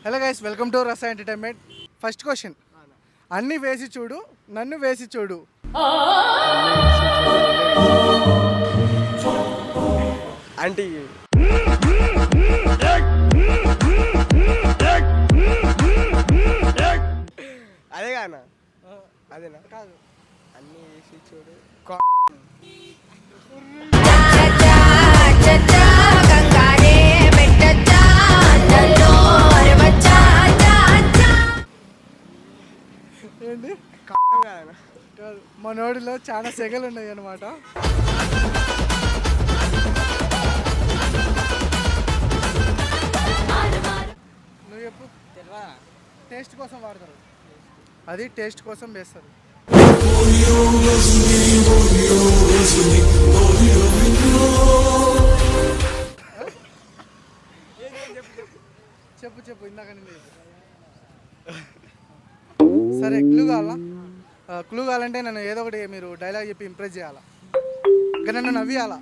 Hello guys, welcome to రస entertainment. First question, అన్ని వేసి చూడు నన్ను వేసి చూడు. ఆంటీ అదే కానా? అదేనా? కాదు. అన్ని వేసి చూడు. ఏంటి? కానా? కాదు, మనోడిలో చాలా సెగలు ఉన్నాయి అనమాట. నువ్వు చెప్పు. టేస్ట్ కోసం వాడతారు, అది టేస్ట్ కోసం వేస్తారు. చెప్పు చెప్పు, ఇందాక నేను సరే. క్లూ కావాలా? క్లూ కావాలంటే నన్ను ఏదో ఒకటి మీరు డైలాగ్ చెప్పి ఇంప్రెస్ చేయాలా, ఇంకా నన్ను నవ్వియాలా.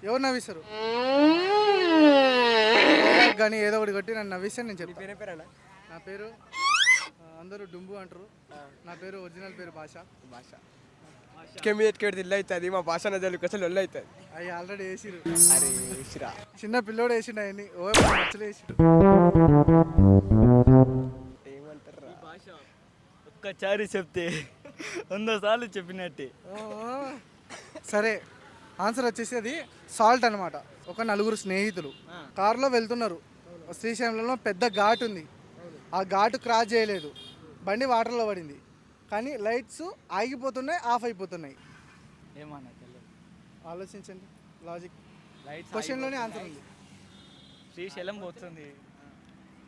ఎవరు నవ్విస్తారు? కానీ ఏదో ఒకటి కొట్టి నన్ను నవ్విస్తే నేను చెప్తాను. పేరేనా? నా పేరు అందరూ డుంబు అంటారు. నా పేరు ఒరిజినల్ పేరు భాష. భాష కెమియట్కేడు ఇల్లు అవుతుంది. మా భాష నజలు అసలు ఒళ్ళు అవుతుంది. అవి ఆల్రెడీ వేసిరు. అరే ఇసిరా చిన్న పిల్లోడు వేసిండు అవన్నీ. నచ్చలు వేసిరు. ఏమంటారా? భాష ఒక్కసారి చెప్తే 100 సార్లు చెప్పినట్టే. సరే, ఆన్సర్ వచ్చేసి అది సాల్ట్ అనమాట. ఒక నలుగురు స్నేహితులు కారులో వెళ్తున్నారు. శ్రీశైలంలో పెద్ద ఘాట్ ఉంది. ఆ ఘాటు క్రాస్ చేయలేదు, బండి వాటర్లో పడింది. కానీ లైట్స్ ఆగిపోతున్నాయి, ఆఫ్ అయిపోతున్నాయి. ఏమన్నా తెలియదు. ఆలోచించండి, లాజిక్. లైట్స్ క్వశ్చన్లోనే ఆన్సర్ ఉంది. శ్రీశైలం పోతుంది,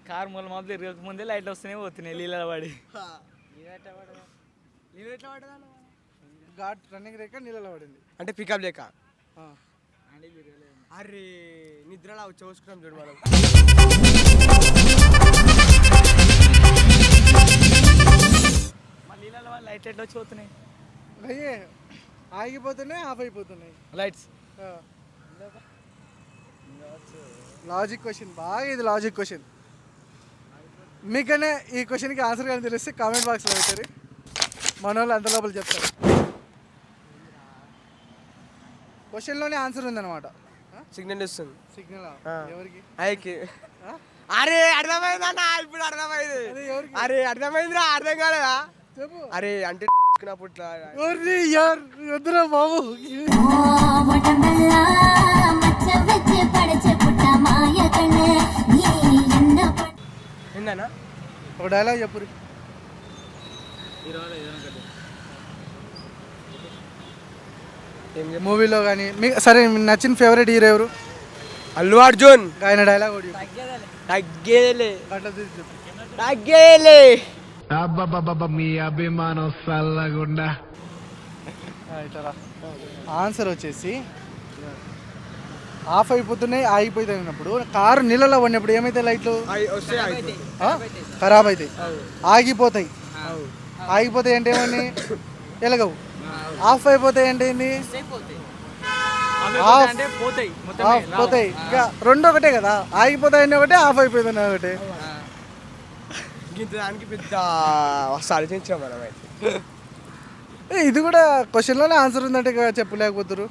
కార్ మూల మాపు తిరగకముందే లైట్లు వస్తూనే పోతున్నాయి నీళ్ళ పడి. ఘాట్ రన్నింగ్ రేఖ నీళ్ళలో పడింది అంటే పికప్ లేక. ఆ. అరే నిద్రలా చూసుకున్నాం చూడు మనం. మా నీళ్ళ వాళ్ళు లైట్ ఎట్లా వచ్చి పోతున్నాయి? అయ్యే ఆగిపోతున్నాయి, ఆఫ్ అయిపోతున్నాయి. లైట్స్. లాజిక్ క్వశ్చన్, బాగా ఇది లాజిక్ క్వశ్చన్. మీకనే ఈ క్వశ్చన్కి ఆన్సర్ కానీ తెలిస్తే కామెంట్ బాక్స్లో పెట్టారు. మన వాళ్ళు అంత లోపల చెప్తారు. క్వశ్చన్లోనే ఆన్సర్ ఉందన్నమాట. సిగ్నల్ ఇస్తుంది. సిగ్నల్ ఎవరికి? ఐకి. అరే అర్థమైందన్నా, ఇప్పుడు అర్థమైంది. అదే ఎవరికి? అరే అర్థమైందిరా, అర్థం కాలేదా? చెప్పు. అరే అంటే పుట్ల ఎవరిని? యార్ వద్దురా బాబు. ఏందన్నా? ఒక డైలాగ్ చెప్పు. మూవీలో కానీ మీకు సరే నచ్చిన ఫేవరెట్ హీరో ఎవరు? అల్లు అర్జున్. ఆయన డైలాగ్ ఒకటి తగ్గేలే అట్లా తీసి చెప్పు. తగ్గేలే. అబ్బబ్బబ్బ మీ అభిమానం సల్లగుండా. ఇట్లా ఆన్సర్ వచ్చేసి ఆఫ్ అయిపోతున్నాయి, ఆగిపోతున్నప్పుడు కారు నీళ్ళలో పడినప్పుడు ఏమైతే లైట్లు వస్తే ఖరాబ్ అవుతాయి, ఆగిపోతాయి. ఆగిపోతాయి అంటే ఏమని? ఎలగవు. ఆఫ్ అయిపోతాయి అంటే ఏంటి? పోతాయి. ఇంకా రెండు ఒకటే కదా, ఆగిపోతాయని ఒకటే, ఆఫ్ అయిపోతుంది ఒకటే. దానికి పెద్ద ఆలోచించాం మనం అయితే. ఇది కూడా క్వశ్చన్లోనే ఆన్సర్ ఉందంటే చెప్పలేకపోతారు.